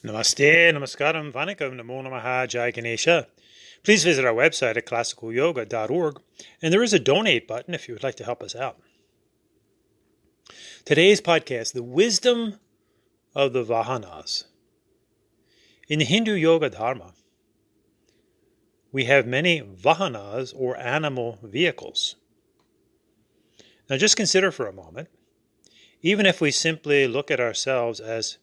Namaste, Namaskaram, Vanakkam, Namo Namaha, Jai Ganesha. Please visit our website at classicalyoga.org, and there is a donate button if you would like to help us out. Today's podcast, The Wisdom of the Vahanas. In the Hindu Yoga Dharma, we have many Vahanas, or animal vehicles. Now just consider for a moment, even if we simply look at ourselves as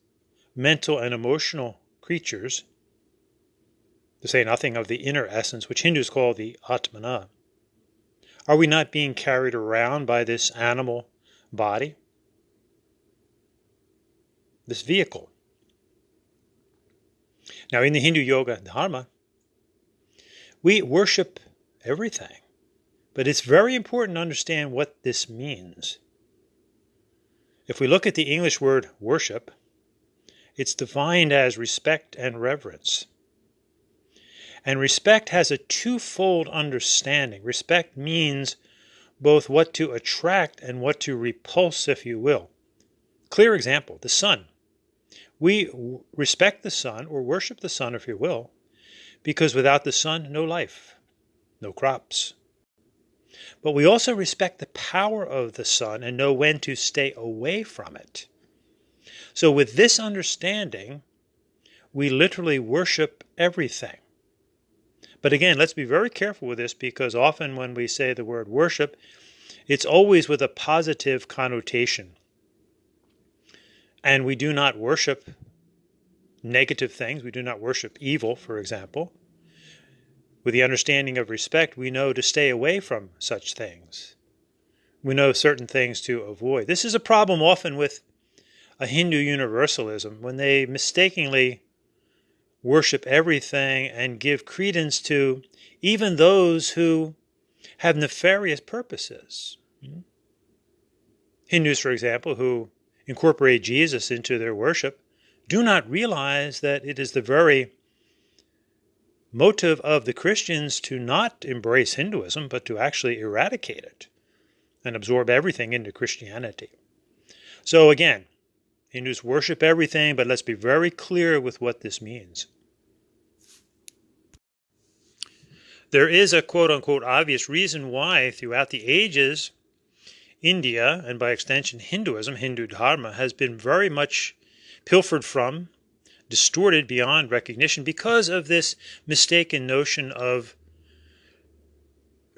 mental and emotional creatures, to say nothing of the inner essence, which Hindus call the Atmana, are we not being carried around by this animal body, this vehicle? Now, in the Hindu Yoga Dharma, we worship everything, but it's very important to understand what this means. If we look at the English word worship, it's defined as respect and reverence. And respect has a twofold understanding. Respect means both what to attract and what to repulse, if you will. Clear example, the sun. We respect the sun, or worship the sun, if you will, because without the sun, no life, no crops. But we also respect the power of the sun and know when to stay away from it. So with this understanding, we literally worship everything. But again, let's be very careful with this, because often when we say the word worship, it's always with a positive connotation. And we do not worship negative things. We do not worship evil, for example. With the understanding of respect, we know to stay away from such things. We know certain things to avoid. This is a problem often with a Hindu universalism, when they mistakenly worship everything and give credence to even those who have nefarious purposes. Hindus, for example, who incorporate Jesus into their worship, do not realize that it is the very motive of the Christians to not embrace Hinduism, but to actually eradicate it and absorb everything into Christianity. So again, Hindus worship everything, but let's be very clear with what this means. There is a quote-unquote obvious reason why throughout the ages, India, and by extension Hinduism, Hindu Dharma, has been very much pilfered from, distorted beyond recognition, because of this mistaken notion of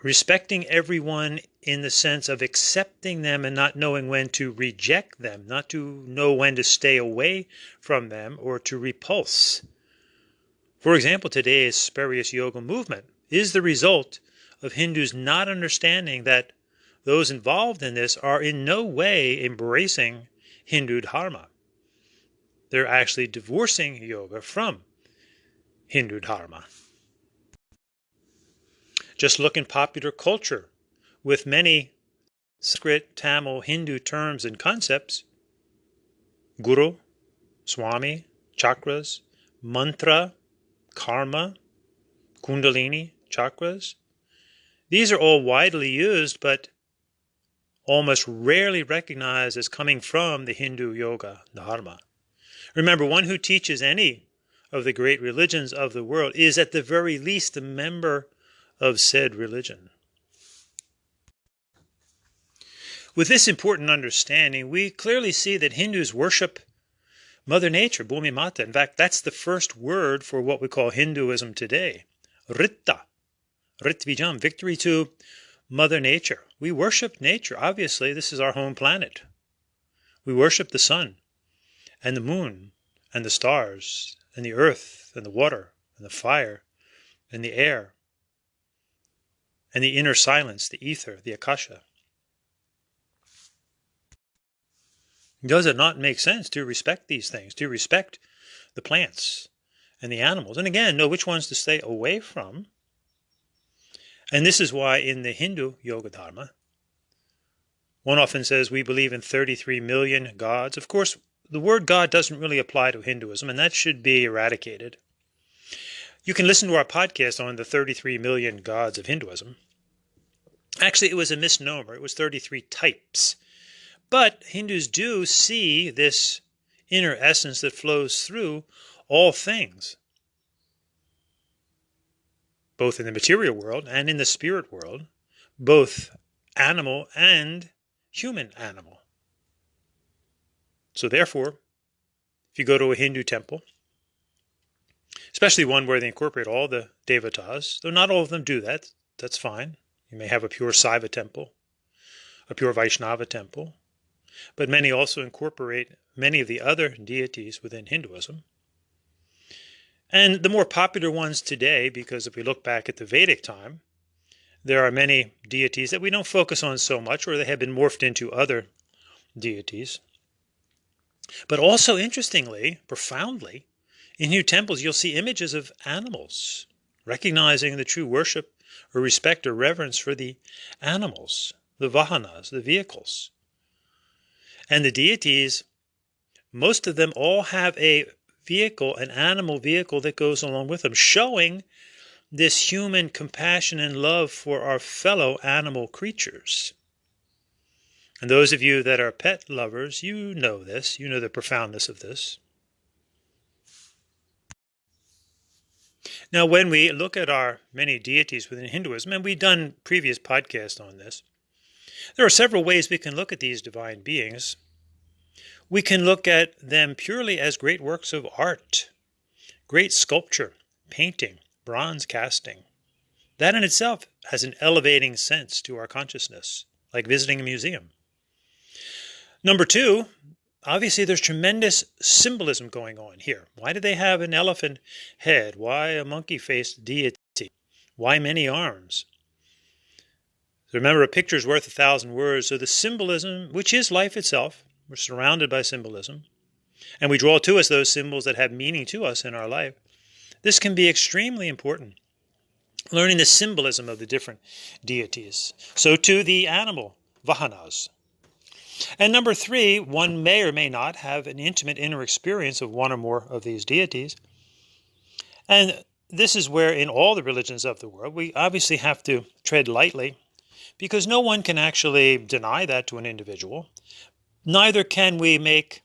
respecting everyone in the sense of accepting them and not knowing when to reject them, not to know when to stay away from them or to repulse. For example, today's spurious yoga movement is the result of Hindus not understanding that those involved in this are in no way embracing Hindu Dharma. They're actually divorcing yoga from Hindu Dharma. Just look in popular culture with many Sanskrit, Tamil, Hindu terms and concepts: guru, swami, chakras, mantra, karma, kundalini, chakras. These are all widely used, but almost rarely recognized as coming from the Hindu Yoga Dharma. Remember, one who teaches any of the great religions of the world is at the very least a member of said religion. With this important understanding, we clearly see that Hindus worship Mother Nature, Bhumi Mata. In fact, that's the first word for what we call Hinduism today. Ritta, Ritvijam, victory to Mother Nature. We worship nature. Obviously, this is our home planet. We worship the sun and the moon and the stars and the earth and the water and the fire and the air and the inner silence, the ether, the akasha. Does it not make sense to respect these things, to respect the plants and the animals, and again, know which ones to stay away from? And this is why in the Hindu Yoga Dharma, one often says we believe in 33 million gods. Of course, the word God doesn't really apply to Hinduism, and that should be eradicated. You can listen to our podcast on the 33 million gods of Hinduism. Actually, it was a misnomer. It was 33 types. But Hindus do see this inner essence that flows through all things, both in the material world and in the spirit world, both animal and human animal. So therefore, if you go to a Hindu temple, especially one where they incorporate all the devatas, though not all of them do that, that's fine. You may have a pure Saiva temple, a pure Vaishnava temple, but many also incorporate many of the other deities within Hinduism. And the more popular ones today, because if we look back at the Vedic time, there are many deities that we don't focus on so much, or they have been morphed into other deities. But also, interestingly, profoundly, in Hindu temples you'll see images of animals, recognizing the true worship or respect or reverence for the animals, the Vahanas, the vehicles. And the deities, most of them all have a vehicle, an animal vehicle that goes along with them, showing this human compassion and love for our fellow animal creatures. And those of you that are pet lovers, you know this, you know the profoundness of this. Now, when we look at our many deities within Hinduism, and we've done previous podcasts on this, there are several ways we can look at these divine beings. We can look at them purely as great works of art, great sculpture, painting, bronze casting. That in itself has an elevating sense to our consciousness, like visiting a museum. Number two, obviously there's tremendous symbolism going on here. Why do they have an elephant head? Why a monkey-faced deity? Why many arms? Remember, a picture's worth 1,000 words, so the symbolism, which is life itself, we're surrounded by symbolism, and we draw to us those symbols that have meaning to us in our life. This can be extremely important, learning the symbolism of the different deities. So too the animal, Vahanas. And number three, one may or may not have an intimate inner experience of one or more of these deities. And this is where in all the religions of the world, we obviously have to tread lightly, because no one can actually deny that to an individual. Neither can we make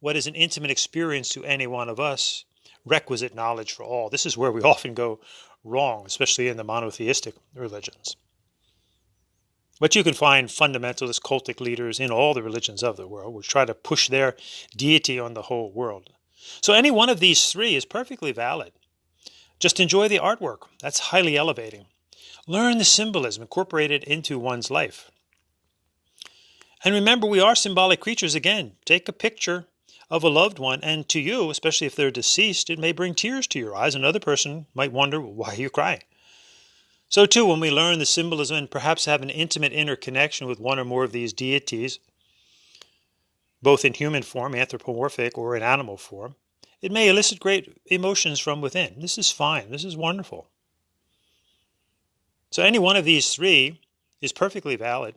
what is an intimate experience to any one of us requisite knowledge for all. This is where we often go wrong, especially in the monotheistic religions. But you can find fundamentalist cultic leaders in all the religions of the world which try to push their deity on the whole world. So any one of these three is perfectly valid. Just enjoy the artwork. That's highly elevating. Learn the symbolism, incorporate it into one's life. And remember, we are symbolic creatures again. Take a picture of a loved one, and to you, especially if they're deceased, it may bring tears to your eyes. Another person might wonder, why are you crying? So too, when we learn the symbolism and perhaps have an intimate inner connection with one or more of these deities, both in human form, anthropomorphic, or in animal form, it may elicit great emotions from within. This is fine. This is wonderful. So any one of these three is perfectly valid.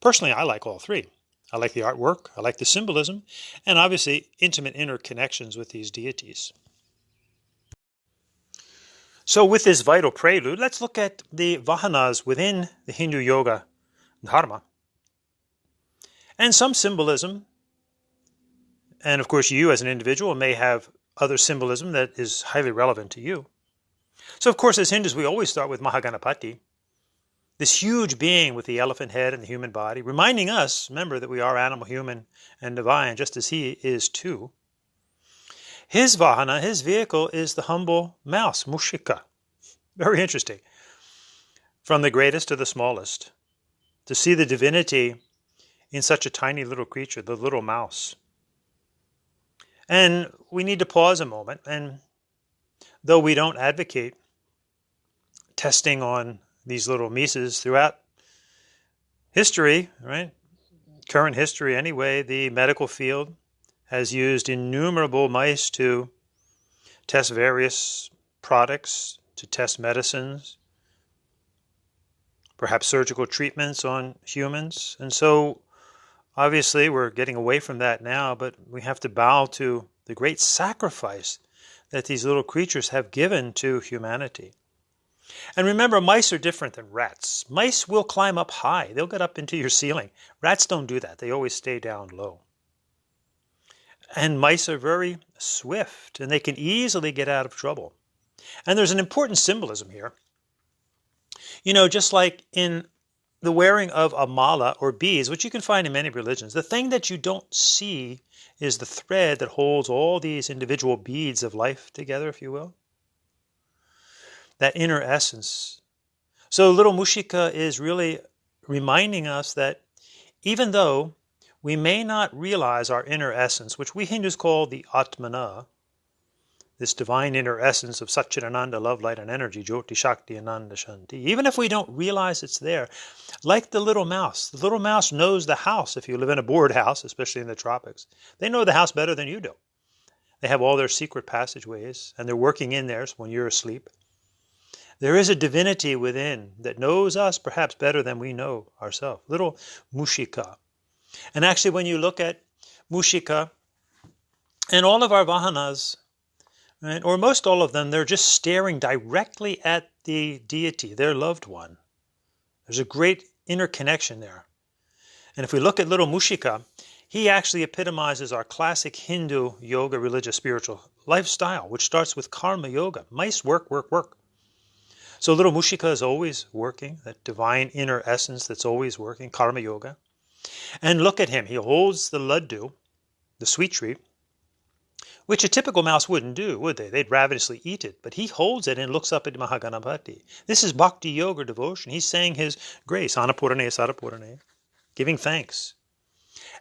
Personally, I like all three. I like the artwork, I like the symbolism, and obviously intimate inner connections with these deities. So with this vital prelude, let's look at the Vahanas within the Hindu yoga dharma. And some symbolism, and of course you as an individual may have other symbolism that is highly relevant to you. So of course as Hindus we always start with Mahaganapati, this huge being with the elephant head and the human body, reminding us, remember, that we are animal, human, and divine, just as he is too. His Vahana, his vehicle, is the humble mouse, Mushika. Very interesting. From the greatest to the smallest. To see the divinity in such a tiny little creature, the little mouse. And we need to pause a moment, and though we don't advocate testing on these little mices throughout history, right? Current history anyway, the medical field has used innumerable mice to test various products, to test medicines, perhaps surgical treatments on humans. And so obviously we're getting away from that now, but we have to bow to the great sacrifice that these little creatures have given to humanity. And remember, mice are different than rats. Mice will climb up high. They'll get up into your ceiling. Rats don't do that. They always stay down low. And mice are very swift, and they can easily get out of trouble. And there's an important symbolism here. Just like in the wearing of a mala or beads, which you can find in many religions, the thing that you don't see is the thread that holds all these individual beads of life together, if you will. That inner essence. So little Mushika is really reminding us that even though we may not realize our inner essence, which we Hindus call the Atmana, this divine inner essence of Satchidananda, love, light, and energy, Jyoti, Shakti, Ananda, Shanti. Even if we don't realize it's there, like the little mouse knows the house. If you live in a board house, especially in the tropics, they know the house better than you do. They have all their secret passageways, and they're working in there when you're asleep. There is a divinity within that knows us perhaps better than we know ourselves. Little Mushika. And actually, when you look at Mushika and all of our Vahanas, right, or most all of them, they're just staring directly at the deity, their loved one. There's a great interconnection there. And if we look at little Mushika, he actually epitomizes our classic Hindu yoga, religious, spiritual lifestyle, which starts with karma yoga. Mice work, work, work. So little Mushika is always working, that divine inner essence that's always working, karma yoga. And look at him. He holds the laddu, the sweet treat, which a typical mouse wouldn't do, would they? They'd ravenously eat it. But he holds it and looks up at Mahaganapati. This is bhakti yoga devotion. He's saying his grace, Annapurane, Sarapurane, giving thanks.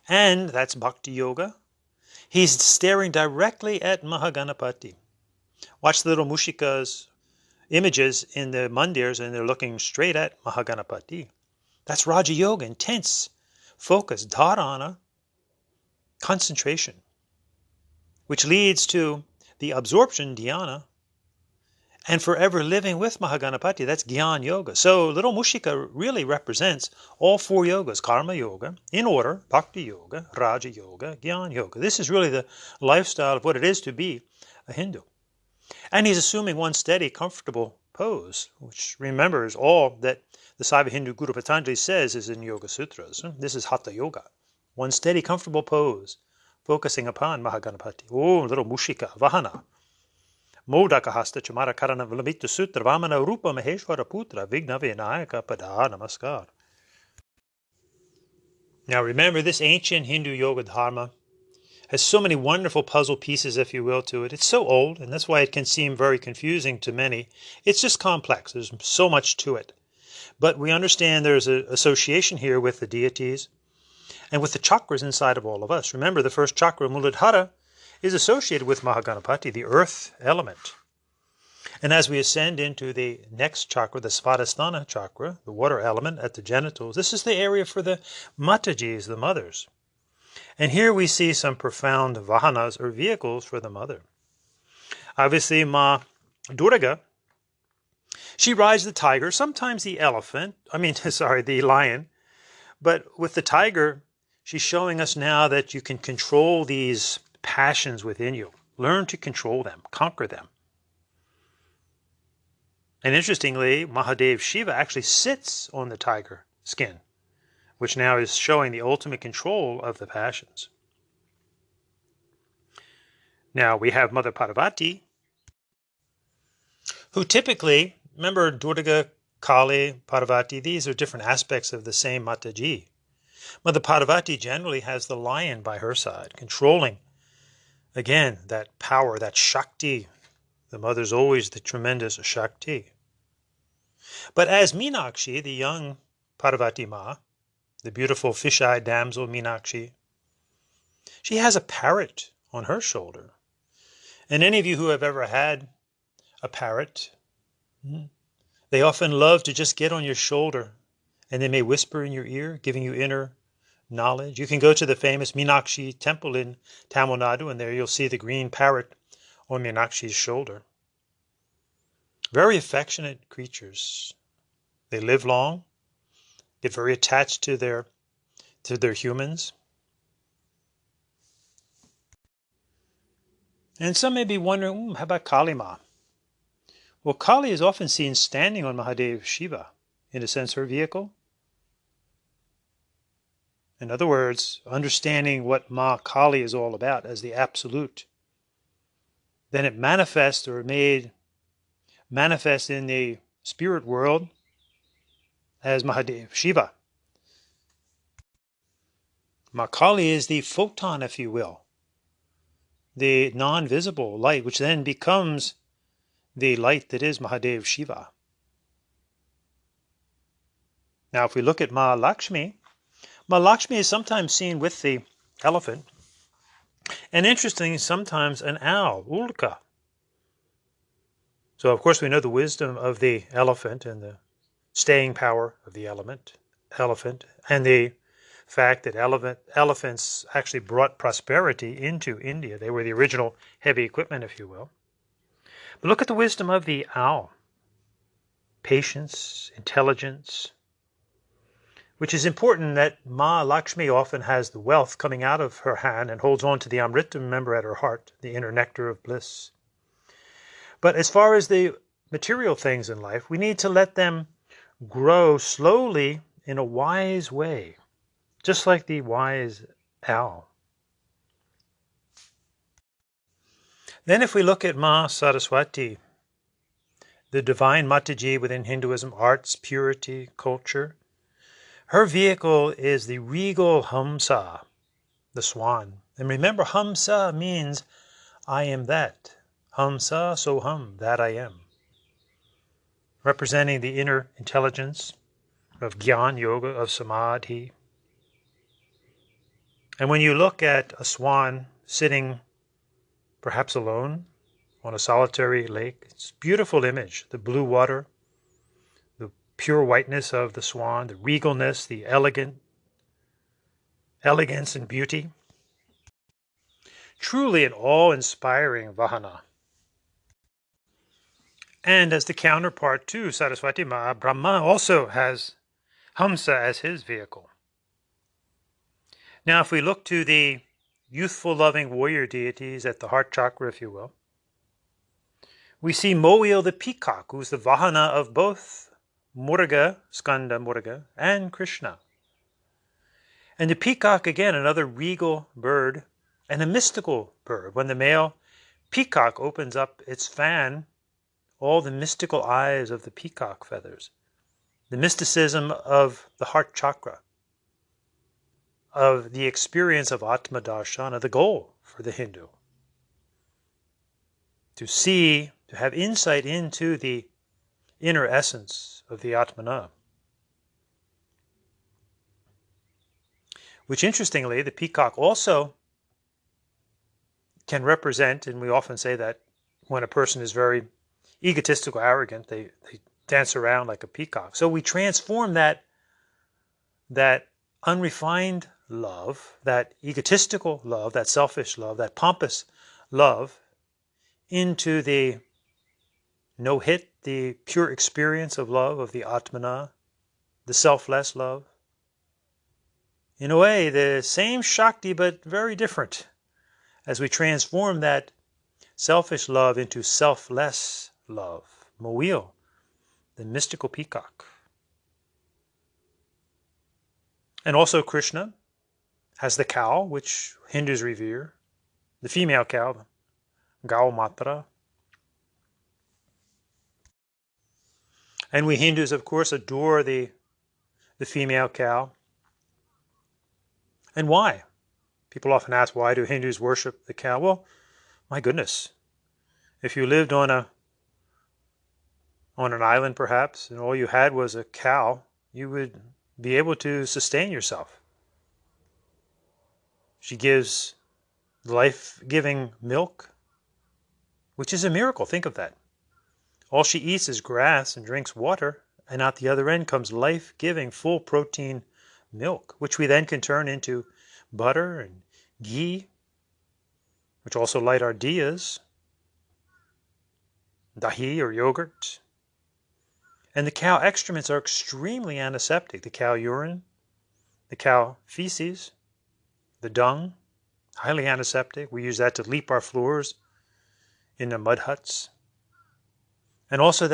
And that's bhakti yoga. He's staring directly at Mahaganapati. Watch the little Mushika's images in the mandirs, and they're looking straight at Mahaganapati. That's Raja Yoga, intense focus, dharana, concentration, which leads to the absorption, dhyana, and forever living with Mahaganapati. That's Gyan Yoga. So little Mushika really represents all four yogas, karma yoga, in order, bhakti yoga, Raja Yoga, Gyan Yoga. This is really the lifestyle of what it is to be a Hindu. And he's assuming one steady, comfortable pose, which remembers all that the Saiva Hindu Guru Patanjali says is in Yoga Sutras. This is Hatha Yoga. One steady, comfortable pose, focusing upon Mahaganapati. Oh, little Mushika, Vahana. Modaka hasta chamara karana vilamita sutra vamana rupa maheshwara putra vigna vinayaka pada namaskar. Now remember, this ancient Hindu yoga dharma has so many wonderful puzzle pieces, if you will, to it. It's so old, and that's why it can seem very confusing to many. It's just complex. There's so much to it. But we understand there's an association here with the deities and with the chakras inside of all of us. Remember, the first chakra, Muladhara, is associated with Mahaganapati, the earth element. And as we ascend into the next chakra, the Svadhisthana chakra, the water element at the genitals, this is the area for the Matajis, the mothers. And here we see some profound vahanas, or vehicles, for the mother. Obviously, Ma Durga, she rides the tiger, sometimes the the lion. But with the tiger, she's showing us now that you can control these passions within you. Learn to control them, conquer them. And interestingly, Mahadev Shiva actually sits on the tiger skin, which now is showing the ultimate control of the passions. Now we have Mother Parvati, who typically, remember Durga, Kali, Parvati, these are different aspects of the same Mataji. Mother Parvati generally has the lion by her side, controlling, again, that power, that Shakti. The mother's always the tremendous Shakti. But as Meenakshi, the young Parvati Ma, the beautiful fish-eyed damsel Meenakshi, she has a parrot on her shoulder. And any of you who have ever had a parrot, they often love to just get on your shoulder, and they may whisper in your ear, giving you inner knowledge. You can go to the famous Meenakshi temple in Tamil Nadu, and there you'll see the green parrot on Meenakshi's shoulder. Very affectionate creatures. They live long, get very attached to their humans. And some may be wondering, how about Kali Ma? Well, Kali is often seen standing on Mahadev Shiva, in a sense her vehicle. In other words, understanding what Ma Kali is all about as the absolute, then it manifests or made manifest in the spirit world as Mahadev Shiva. Ma Kali is the photon, if you will, the non-visible light, which then becomes the light that is Mahadev Shiva. Now, if we look at Ma Lakshmi is sometimes seen with the elephant, and interestingly, sometimes an owl, Ulka. So, of course, we know the wisdom of the elephant and the staying power of the elephant, and the fact that elephants actually brought prosperity into India. They were the original heavy equipment, if you will. But look at the wisdom of the owl. Patience, intelligence, which is important that Ma Lakshmi often has the wealth coming out of her hand and holds on to the Amrita, remember, at her heart, the inner nectar of bliss. But as far as the material things in life, we need to let them grow slowly in a wise way, just like the wise owl. Then if we look at Ma Saraswati, the divine Mataji within Hinduism, arts, purity, culture, her vehicle is the regal Hamsa, the swan. And remember, Hamsa means I am that. Hamsa Soham, that I am. Representing the inner intelligence of Gyan Yoga, of Samadhi. And when you look at a swan sitting perhaps alone on a solitary lake, it's a beautiful image. The blue water, the pure whiteness of the swan, the regalness, the elegance and beauty. Truly an awe-inspiring Vahana. And as the counterpart to Saraswati, Ma Brahma also has Hamsa as his vehicle. Now, if we look to the youthful, loving warrior deities at the heart chakra, if you will, we see Moil the peacock, who's the Vahana of both Muruga, Skanda Muruga, and Krishna. And the peacock, again, another regal bird and a mystical bird. When the male peacock opens up its fan, all the mystical eyes of the peacock feathers, the mysticism of the heart chakra, of the experience of Atma Darshana, the goal for the Hindu. To see, to have insight into the inner essence of the Atmana. Which, interestingly, the peacock also can represent, and we often say that when a person is very egotistical, arrogant, they dance around like a peacock. So we transform that unrefined love, that egotistical love, that selfish love, that pompous love, into the no-hit, the pure experience of love, of the Atmana, the selfless love. In a way, the same Shakti, but very different, as we transform that selfish love into selfless love. Moil, the mystical peacock. And also Krishna has the cow, which Hindus revere, the female cow, Gau Matra. And we Hindus, of course, adore the female cow. And why? People often ask, why do Hindus worship the cow? Well, my goodness, if you lived on an island perhaps, and all you had was a cow, you would be able to sustain yourself. She gives life-giving milk, which is a miracle. Think of that. All she eats is grass and drinks water, and out the other end comes life-giving, full protein milk, which we then can turn into butter and ghee, which also light our diyas, dahi or yogurt. And the cow excrements are extremely antiseptic. The cow urine, the cow feces, the dung, highly antiseptic. We use that to leap our floors in the mud huts. And also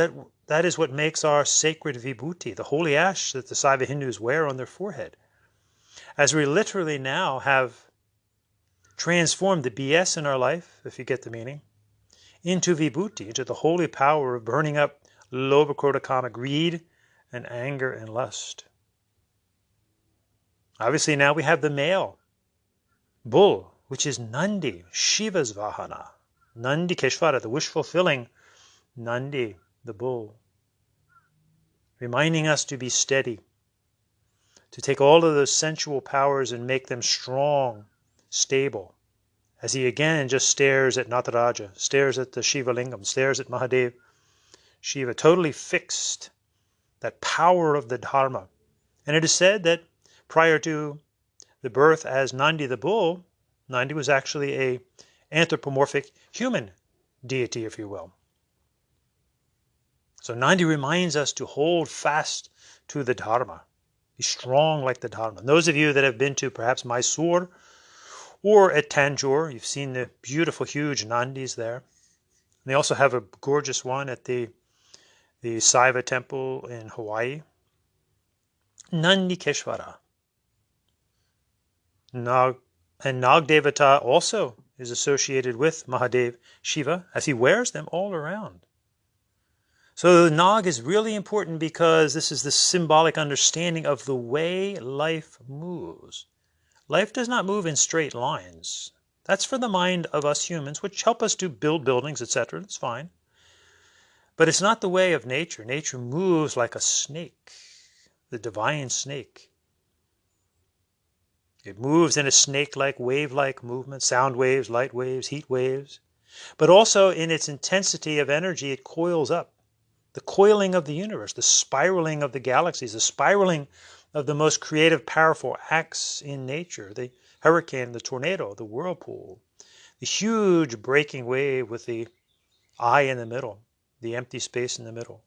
that is what makes our sacred vibhuti, the holy ash that the Saiva Hindus wear on their forehead. as we literally now have transformed the BS in our life, if you get the meaning, into vibhuti, into the holy power of burning up lobha, krodha, kama, greed, and anger and lust. Obviously now we have the male bull, which is Nandi, Shiva's Vahana. Nandi Keshvara, the wish-fulfilling Nandi, the bull, reminding us to be steady, to take all of those sensual powers and make them strong, stable, as he again just stares at Nataraja, stares at the Shiva Lingam, stares at Mahadev, Shiva, totally fixed, that power of the Dharma. And it is said that prior to the birth as Nandi the bull, Nandi was actually a anthropomorphic human deity, if you will. So Nandi reminds us to hold fast to the Dharma, be strong like the Dharma. And those of you that have been to perhaps Mysore or at Tanjore, you've seen the beautiful, huge Nandis there. And they also have a gorgeous one at the Saiva temple in Hawaii. Nandi Keshvara. And Nagdevata also is associated with Mahadev Shiva as he wears them all around. So the Nag is really important because this is the symbolic understanding of the way life moves. Life does not move in straight lines. That's for the mind of us humans, which help us to build buildings, etc. That's fine. But it's not the way of nature. Nature moves like a snake, the divine snake. It moves in a snake-like, wave-like movement, sound waves, light waves, heat waves. But also in its intensity of energy, it coils up. The coiling of the universe, the spiraling of the galaxies, the spiraling of the most creative, powerful acts in nature, the hurricane, the tornado, the whirlpool, the huge breaking wave with the eye in the middle, the empty space in the middle,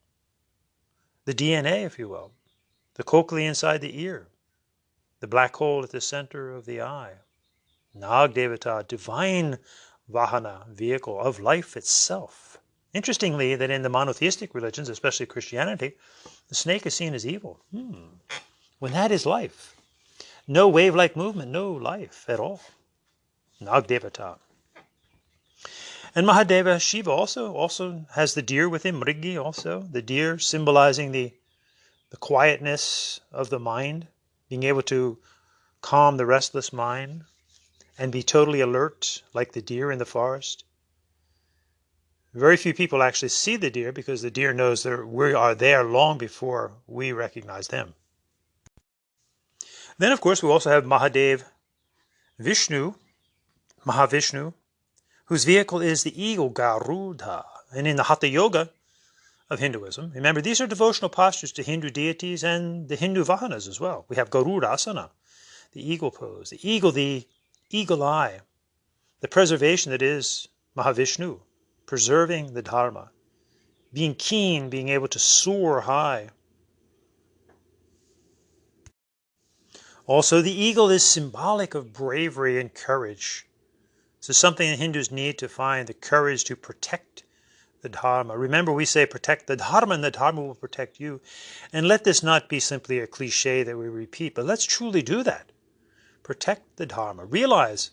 the DNA, if you will, the cochlea inside the ear, the black hole at the center of the eye, Nagdevata, divine Vahana, vehicle of life itself. Interestingly, that in the monotheistic religions, especially Christianity, the snake is seen as evil. When that is life. No wave-like movement, no life at all. Nagdevata. And Mahadeva Shiva also has the deer with him, Mrigi also, the deer symbolizing the quietness of the mind, being able to calm the restless mind and be totally alert like the deer in the forest. Very few people actually see the deer because the deer knows that we are there long before we recognize them. Then, of course, we also have Mahadev Vishnu, Mahavishnu, whose vehicle is the eagle, Garuda. And in the Hatha Yoga of Hinduism, remember, these are devotional postures to Hindu deities and the Hindu Vahanas as well. We have Garudasana, the eagle pose, the eagle eye, the preservation that is Mahavishnu, preserving the Dharma, being keen, being able to soar high. Also, the eagle is symbolic of bravery and courage. This is something that Hindus need to find, the courage to protect the Dharma. Remember, we say protect the Dharma and the Dharma will protect you. And let this not be simply a cliche that we repeat, but let's truly do that. Protect the Dharma. Realize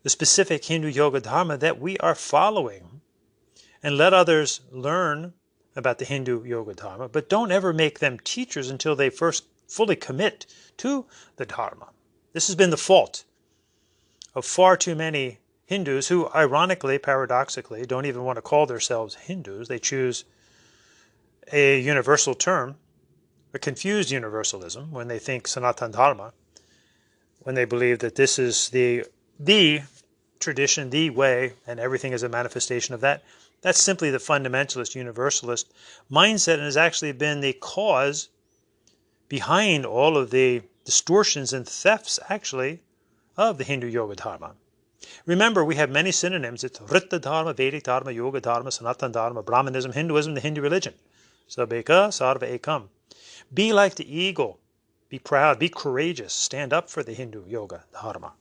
the specific Hindu Yoga Dharma that we are following. And let others learn about the Hindu Yoga Dharma, but don't ever make them teachers until they first fully commit to the Dharma. This has been the fault of far too many Hindus who, ironically, paradoxically, don't even want to call themselves Hindus. They choose a universal term, a confused universalism, when they think Sanatana Dharma, when they believe that this is the tradition, the way, and everything is a manifestation of that. That's simply the fundamentalist, universalist mindset, and has actually been the cause behind all of the distortions and thefts, actually, of the Hindu Yoga Dharma. Remember, we have many synonyms. It's Rita Dharma, Vedic Dharma, Yoga Dharma, Sanatana Dharma, Brahmanism, Hinduism, the Hindu religion. Sabeka, Sarva Ekam. Be like the eagle. Be proud, be courageous. Stand up for the Hindu Yoga Dharma.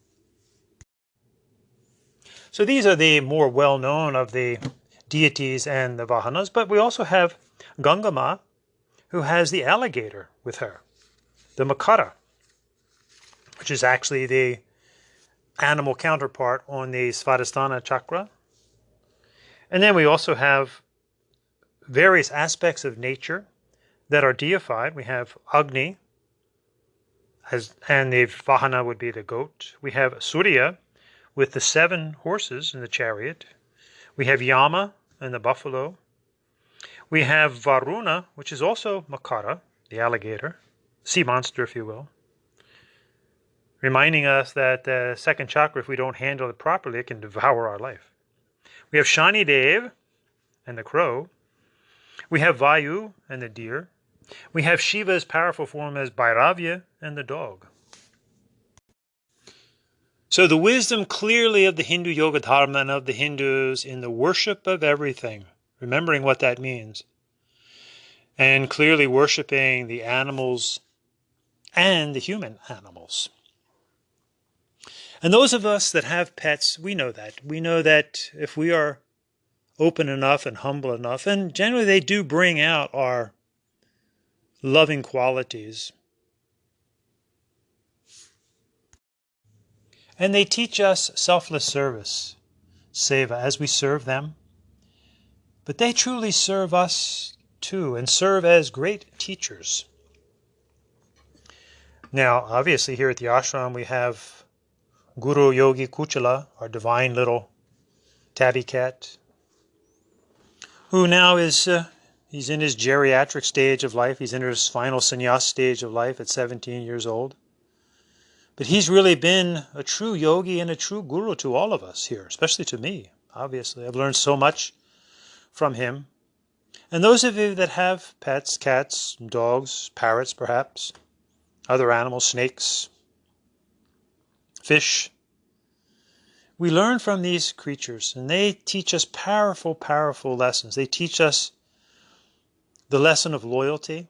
So these are the more well-known of the deities and the Vahanas, but we also have Gangama, who has the alligator with her, the Makara. which is actually the animal counterpart on the Svadhisthana chakra. And then we also have various aspects of nature that are deified. We have Agni, and the Vahana would be the goat. We have Surya with the 7 horses in the chariot. We have Yama and the buffalo. We have Varuna, which is also Makara, the alligator, sea monster, if you will, reminding us that the second chakra, if we don't handle it properly, it can devour our life. We have Shani Dev and the crow. We have Vayu and the deer. We have Shiva's powerful form as Bhairavya and the dog. So the wisdom clearly of the Hindu Yoga Dharma and of the Hindus in the worship of everything, remembering what that means, and clearly worshiping the animals and the human animals. And those of us that have pets, we know that. We know that if we are open enough and humble enough, and generally they do bring out our loving qualities. And they teach us selfless service, seva, as we serve them. But they truly serve us too, and serve as great teachers. Now, obviously here at the ashram we have Guru Yogi Kuchala, our divine little tabby cat, who now is, he's in his geriatric stage of life. He's in his final sannyas stage of life at 17 years old. But he's really been a true yogi and a true guru to all of us here, especially to me, obviously. I've learned so much from him. And those of you that have pets, cats, dogs, parrots perhaps, other animals, snakes, fish, we learn from these creatures, and they teach us powerful, powerful lessons. They teach us the lesson of loyalty,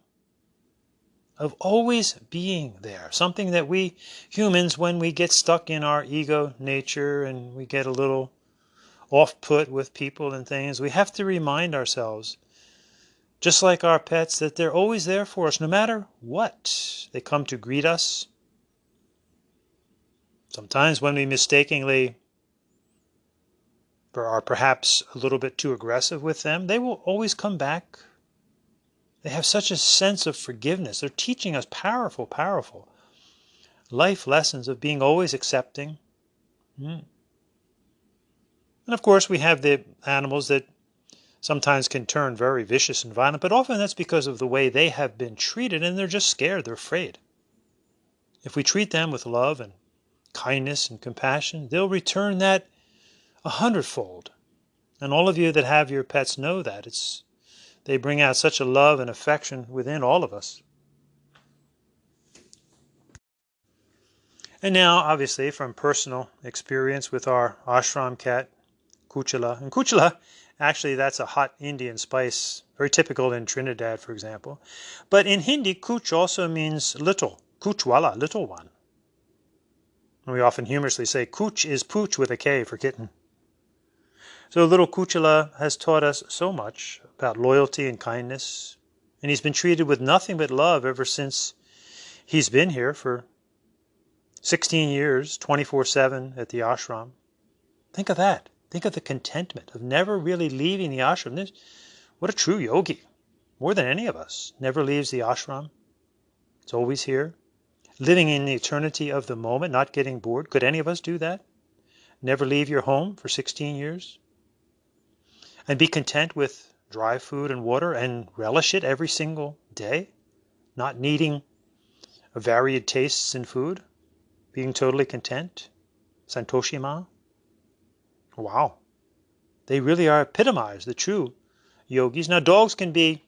of always being there. Something that we humans, when we get stuck in our ego nature and we get a little off-put with people and things, we have to remind ourselves, just like our pets, that they're always there for us, no matter what. They come to greet us. Sometimes when we mistakenly are perhaps a little bit too aggressive with them, they will always come back. They have such a sense of forgiveness. They're teaching us powerful, powerful life lessons of being always accepting. And of course, we have the animals that sometimes can turn very vicious and violent, but often that's because of the way they have been treated, and they're just scared, they're afraid. If we treat them with love and kindness and compassion, they'll return that 100-fold. And all of you that have your pets know that. They bring out such a love and affection within all of us. And now, obviously, from personal experience with our ashram cat, Kuchala. And Kuchala, actually, that's a hot Indian spice, very typical in Trinidad, for example. But in Hindi, Kuch also means little. Kuchwala, little one. And we often humorously say, Kuch is pooch with a K for kitten. So little Kuchala has taught us so much about loyalty and kindness, and he's been treated with nothing but love ever since he's been here for 16 years, 24/7 at the ashram. Think of that. Think of the contentment of never really leaving the ashram. What a true yogi, more than any of us, never leaves the ashram. It's always here, living in the eternity of the moment, not getting bored. Could any of us do that? Never leave your home for 16 years? And be content with dry food and water and relish it every single day, not needing varied tastes in food, being totally content. Santoshima. Wow. They really are epitomized, the true yogis. Now, dogs can be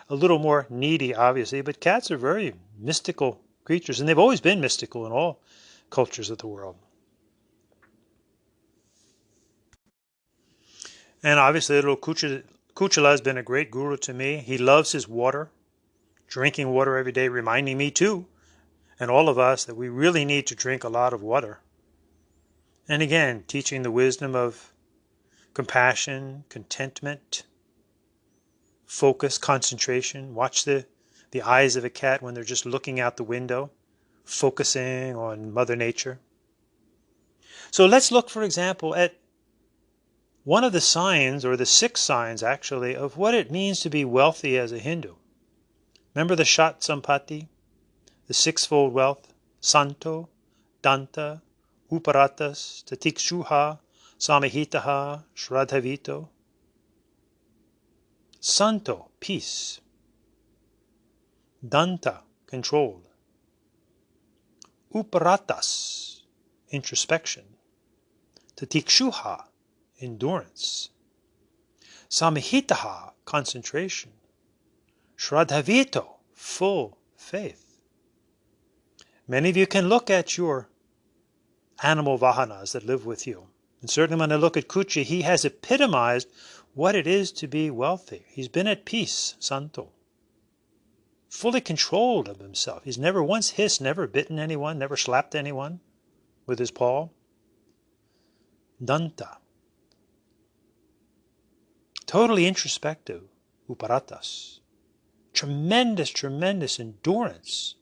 a little more needy, obviously, but cats are very mystical creatures, and they've always been mystical in all cultures of the world. And obviously, little Kuchala has been a great guru to me. He loves his water, drinking water every day, reminding me too, and all of us, that we really need to drink a lot of water. And again, teaching the wisdom of compassion, contentment, focus, concentration. Watch the eyes of a cat when they're just looking out the window, focusing on Mother Nature. So let's look, for example, at one of the signs, or the 6 signs actually, of what it means to be wealthy as a Hindu. Remember the Shat Sampati, the 6-fold wealth? Santo, Danta, Uparatas, Tatikshuha, Samahitaha, Shraddhavito. Santo, peace. Danta, controlled. Uparatas, introspection. Tatikshuha, endurance. Samahitaha, concentration. Shraddhavito, full faith. Many of you can look at your animal Vahanas that live with you. And certainly when I look at Kuchi, he has epitomized what it is to be wealthy. He's been at peace, Santo. Fully controlled of himself. He's never once hissed, never bitten anyone, never slapped anyone with his paw. Danta. Totally introspective. Uparatas. Tremendous, tremendous endurance.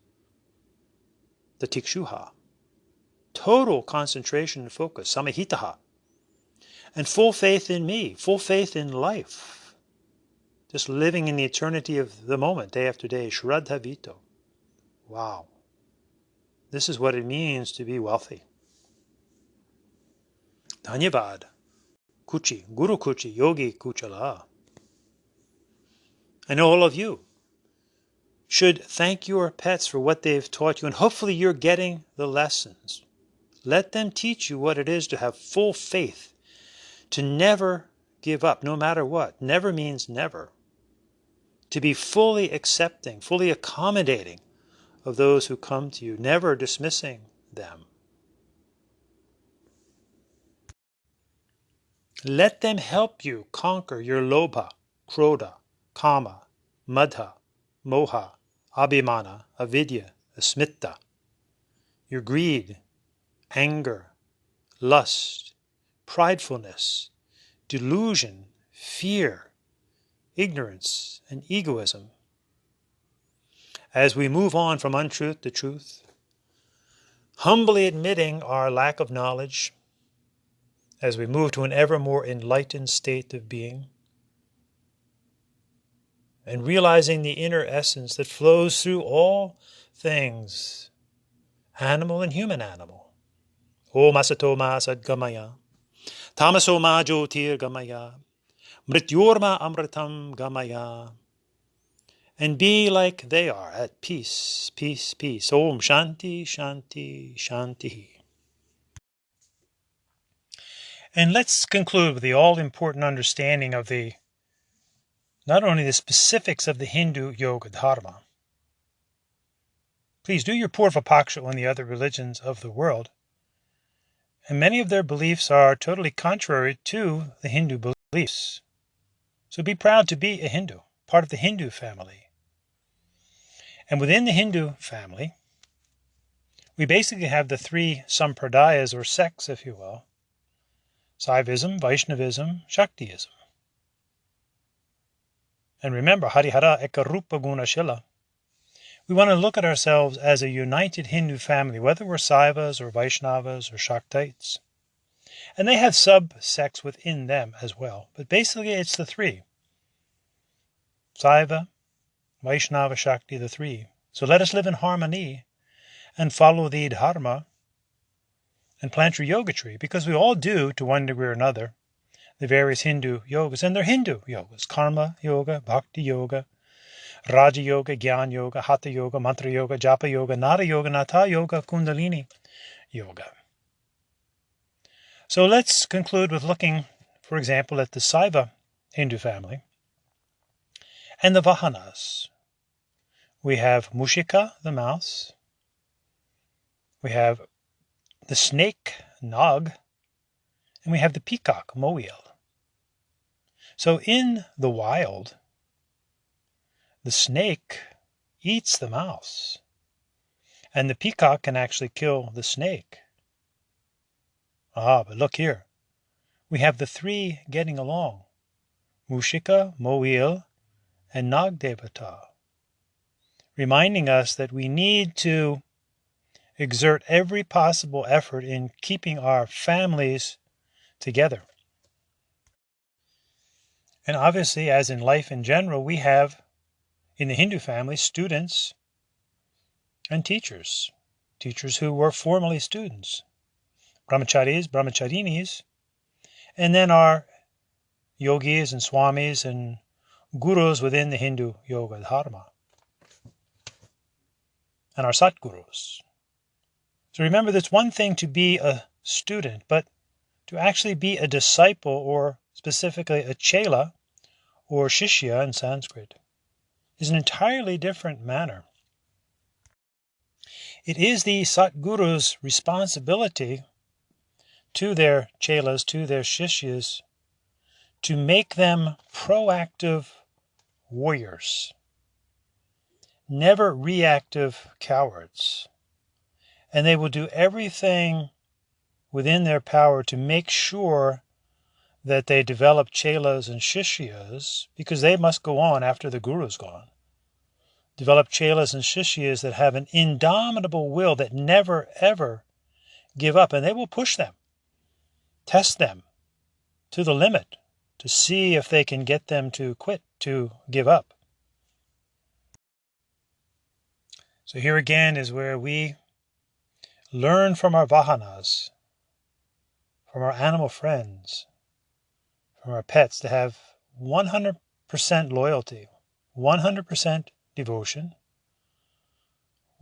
The Tikshuha. Total concentration and focus. Samahitaha. And full faith in me. Full faith in life. Just living in the eternity of the moment, day after day. Shraddhavito. Wow. This is what it means to be wealthy. Dhanyavad. Kuchi. Guru Kuchi. Yogi Kuchala. I know all of you should thank your pets for what they've taught you, and hopefully you're getting the lessons. Let them teach you what it is to have full faith, to never give up, no matter what. Never means never. To be fully accepting, fully accommodating of those who come to you, never dismissing them. Let them help you conquer your lobha, krodha, kama, madha, moha, abhimana, avidya, asmita, your greed, anger, lust, pridefulness, delusion, fear, ignorance, and egoism. As we move on from untruth to truth, humbly admitting our lack of knowledge, as we move to an ever more enlightened state of being, and realizing the inner essence that flows through all things, animal and human animal. Om asato ma sadgamaya, tamaso ma jyotir gamaya, mrityorma amritam gamaya. And be like they are, at peace, peace, peace. Om shanti, shanti, shanti. And let's conclude with the all-important understanding of not only the specifics of the Hindu yoga dharma. Please do your Purva Paksha on the other religions of the world. And many of their beliefs are totally contrary to the Hindu beliefs. So be proud to be a Hindu, part of the Hindu family. And within the Hindu family, we basically have the 3 sampradayas, or sects, if you will. Saivism, Vaishnavism, Shaktiism. And remember, Harihara Ekarupa Gunashila. We want to look at ourselves as a united Hindu family, whether we're Saivas or Vaishnavas or Shaktites. And they have sub-sects within them as well. But basically it's the 3. Saiva, Vaishnava, Shakti, the 3. So let us live in harmony and follow the dharma and plant your yoga tree, because we all do, to one degree or another, the various Hindu yogas. And they're Hindu yogas: karma yoga, bhakti yoga, raja yoga, jnana yoga, hatha yoga, mantra yoga, japa yoga, nada yoga, nata yoga, kundalini yoga. So let's conclude with looking, for example, at the Saiva Hindu family and the Vahanas. We have Mushika, the mouse. We have the snake, Nag. And we have the peacock, Moil. So in the wild, the snake eats the mouse. And the peacock can actually kill the snake. But look here. We have the 3 getting along. Mushika, Moil, and Nag Devata. Reminding us that we need to exert every possible effort in keeping our families together. And obviously, as in life in general, we have in the Hindu family students and teachers who were formerly students, brahmacharis, brahmacharinis, and then our yogis and swamis and gurus within the Hindu yoga dharma, and our satgurus. So remember, it's one thing to be a student, but to actually be a disciple, or specifically a chela, or shishya in Sanskrit, is an entirely different manner. It is the satguru's responsibility to their chelas, to their shishyas, to make them proactive warriors, never reactive cowards. And they will do everything within their power to make sure that they develop chelas and shishyas, because they must go on after the guru's gone. Develop chelas and shishyas that have an indomitable will, that never ever give up, and they will push them, test them to the limit, to see if they can get them to quit, to give up. So here again is where we learn from our Vahanas, from our animal friends, from our pets, to have 100% loyalty, 100% devotion,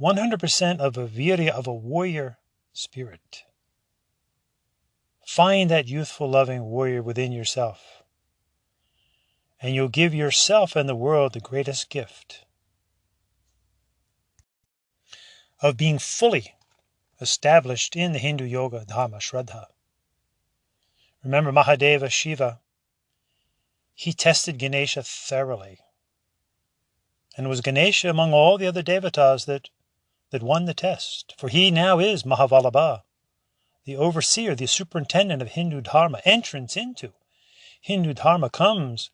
100% of a virya, of a warrior spirit. Find that youthful, loving warrior within yourself, and you'll give yourself and the world the greatest gift of being fully established in the Hindu yoga dharma shraddha. Remember Mahadeva Shiva, he tested Ganesha thoroughly. And it was Ganesha among all the other devatas that won the test. For he now is Mahavallabha, the overseer, the superintendent of Hindu dharma. Entrance into Hindu dharma comes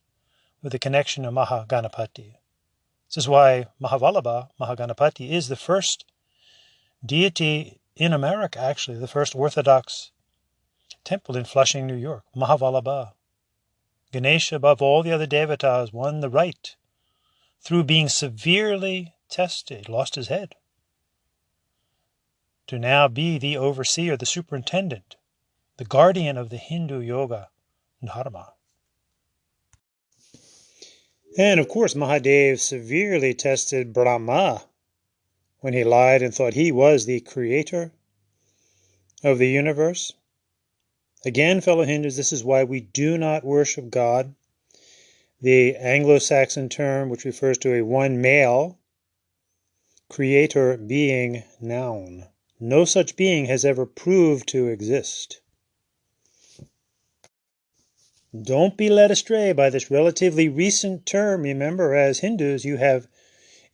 with the connection of Mahaganapati. This is why Mahavallabha, Mahaganapati, is the first deity in America, actually, the first Orthodox temple in Flushing, New York, Mahavallabha. Ganesha, above all the other devatas, won the right through being severely tested, lost his head, to now be the overseer, the superintendent, the guardian of the Hindu yoga dharma. And of course, Mahadev severely tested Brahma when he lied and thought he was the creator of the universe. Again, fellow Hindus, this is why we do not worship God. The Anglo-Saxon term, which refers to a one male creator being, noun. No such being has ever proved to exist. Don't be led astray by this relatively recent term. Remember, as Hindus, you have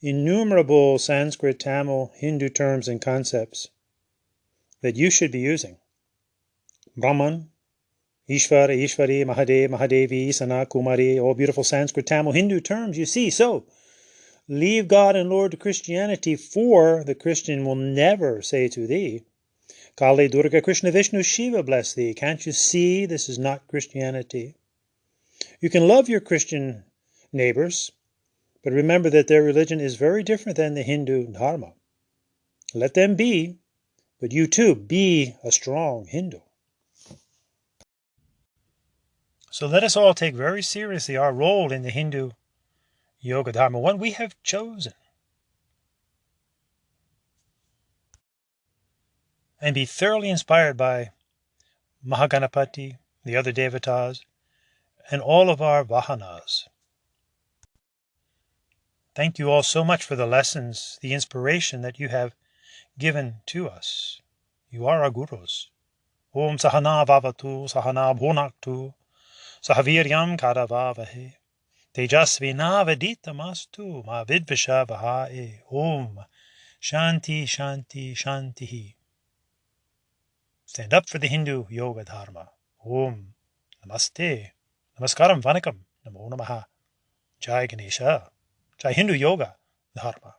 innumerable Sanskrit, Tamil, Hindu terms and concepts that you should be using. Brahman, Ishvara, Ishvari, Mahadev, Mahadevi, Isana, Kumari, all beautiful Sanskrit, Tamil, Hindu terms, you see. So, leave God and Lord to Christianity, for the Christian will never say to thee, Kali, Durga, Krishna, Vishnu, Shiva bless thee. Can't you see this is not Christianity? You can love your Christian neighbors, but remember that their religion is very different than the Hindu dharma. Let them be, but you too, be a strong Hindu. So let us all take very seriously our role in the Hindu yoga dharma, one we have chosen, and be thoroughly inspired by Mahaganapati, the other devatas, and all of our Vahanas. Thank you all so much for the lessons, the inspiration that you have given to us. You are our gurus. Om Sahana Vavatu, Sahana Bhunaktu, Sahaviryam Karavavahe, Tejasvinavaditamastu, Ma Vidvishavahae, Om Shanti Shanti Shantihi. Stand up for the Hindu yoga dharma. Om Namaste, Namaskaram Vanakam, Namo Namaha, Jai Ganesha, Jai Hindu yoga dharma.